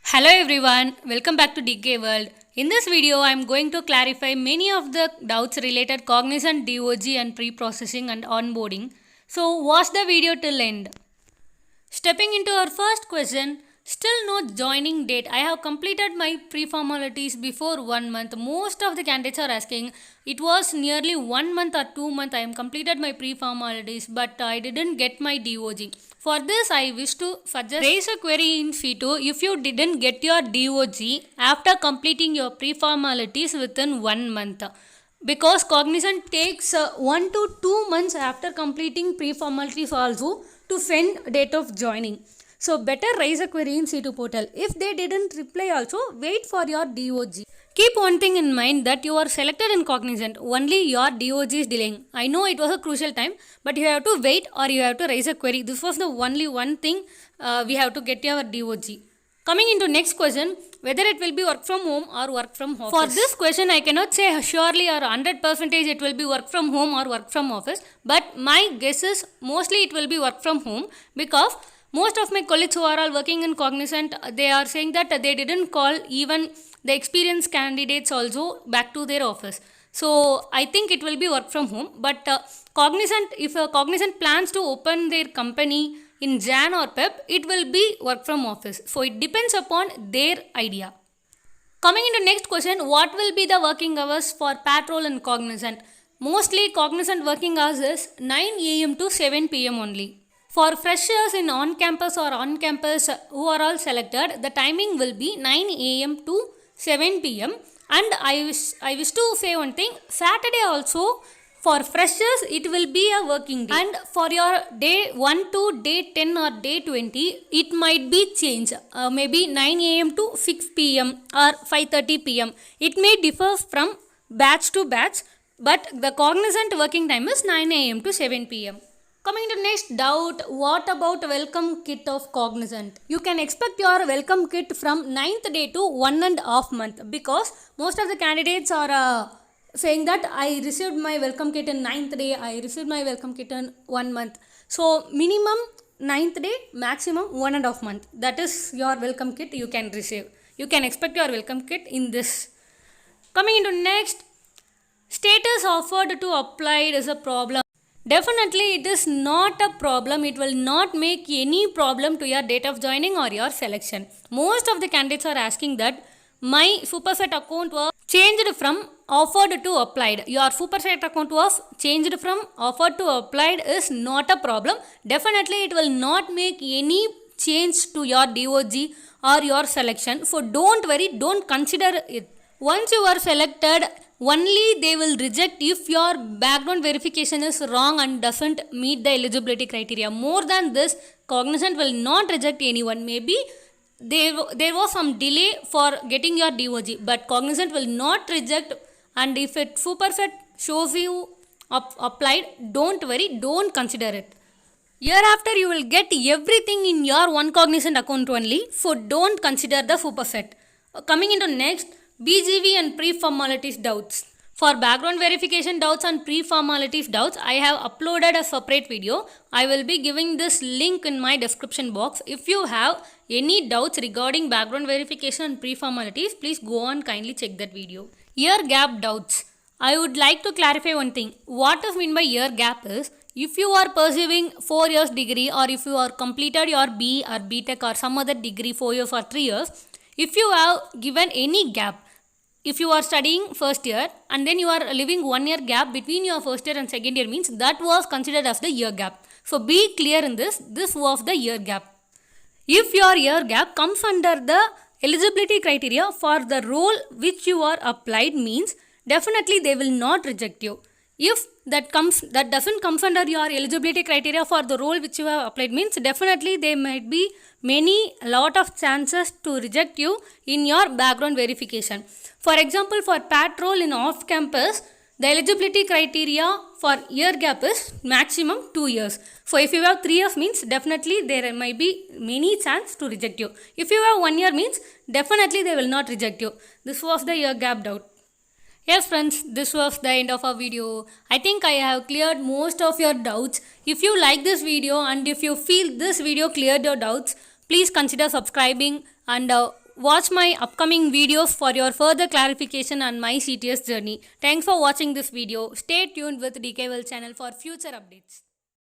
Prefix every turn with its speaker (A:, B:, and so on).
A: Hello everyone, welcome back to DK World. In this video, I am going to clarify many of the doubts related Cognizant DOG and pre-processing and onboarding. So watch the video till end. Stepping into our first question, still no joining date. I have completed my pre-formalities before 1 month. Most of the candidates are asking, it was nearly 1 month or 2 months I am completed my pre-formalities but I didn't get my DOG. For this, I wish to suggest raise a query in FITO if you didn't get your DOG after completing your pre-formalities within 1 month. Because Cognizant takes 1 to 2 months after completing pre-formalities also to send date of joining. So better raise a query in C2 portal. If they didn't reply also, wait for your DOG. Keep one thing in mind that you are selected in Cognizant, only your DOG is delaying. I know it was a crucial time, but you have to wait or you have to raise a query. This was the only one thing we have to get your DOG. Coming into next question, whether it will be work from home or work from office. For this question, I cannot say surely or 100% it will be work from home or work from office. But my guess is mostly it will be work from home because most of my colleagues who are all working in Cognizant, they are saying that they didn't call even the experienced candidates also back to their office. So I think it will be work from home. But Cognizant, if Cognizant plans to open their company in Jan or Feb, it will be work from office. So it depends upon their idea. Coming into next question, what will be the working hours for Patrol and Cognizant? Mostly Cognizant working hours is 9 am to 7 pm only. For freshers in on-campus or on-campus who are all selected, the timing will be 9 am to 7 pm. And I wish to say one thing, Saturday also for freshers it will be a working day. And for your day 1 to day 10 or day 20, it might be changed. Maybe 9 am to 6 pm or 5:30 pm. It may differ from batch to batch, but the Cognizant working time is 9 am to 7 pm. Coming to next doubt, what about welcome kit of Cognizant? You can expect your welcome kit from 9th day to 1.5 month because most of the candidates are saying that I received my welcome kit in 9th day, I received my welcome kit in 1 month. So minimum 9th day, maximum 1.5 month. That is your welcome kit you can receive. You can expect your welcome kit in this. Coming into next, status offered to applied is a problem. Definitely it is not a problem. It will not make any problem to your date of joining or your selection. Most of the candidates are asking that my Superset account was changed from offered to applied. Your Superset account was changed from offered to applied is not a problem. Definitely it will not make any change to your DOG or your selection. So don't worry, don't consider it. Once you are selected, only they will reject if your background verification is wrong and doesn't meet the eligibility criteria. More than this, Cognizant will not reject anyone. Maybe there was some delay for getting your DOG, but Cognizant will not reject. And if it Superset shows you applied, don't worry, don't consider it. Hereafter you will get everything in your one Cognizant account only, so don't consider the Superset. Coming into next, BGV and pre-formalities doubts. For background verification doubts and pre-formalities doubts, I have uploaded a separate video. I will be giving this link in my description box. If you have any doubts regarding background verification and pre-formalities, please go and kindly check that video. Year gap doubts. I would like to clarify one thing. What is meant by year gap is, if you are pursuing 4 years degree or if you are completed your B or BTech or some other degree 4 years or 3 years, if you have given any gap, if you are studying first year and then you are living 1 year gap between your first year and second year, means that was considered as the year gap. So be clear in this. This was the year gap. If your year gap comes under the eligibility criteria for the role which you are applied, means definitely they will not reject you. If that doesn't come under your eligibility criteria for the role which you have applied, means definitely there might be lot of chances to reject you in your background verification. For example, for Patrol in off campus, the eligibility criteria for year gap is maximum 2 years. So if you have 3 years, means definitely there might be many chance to reject you. If you have 1 year, means definitely they will not reject you. This was the year gap doubt. Yes friends, this was the end of our video. I think I have cleared most of your doubts. If you like this video and if you feel this video cleared your doubts, please consider subscribing and watch my upcoming videos for your further clarification on my CTS journey. Thanks for watching this video. Stay tuned with DK World channel for future updates.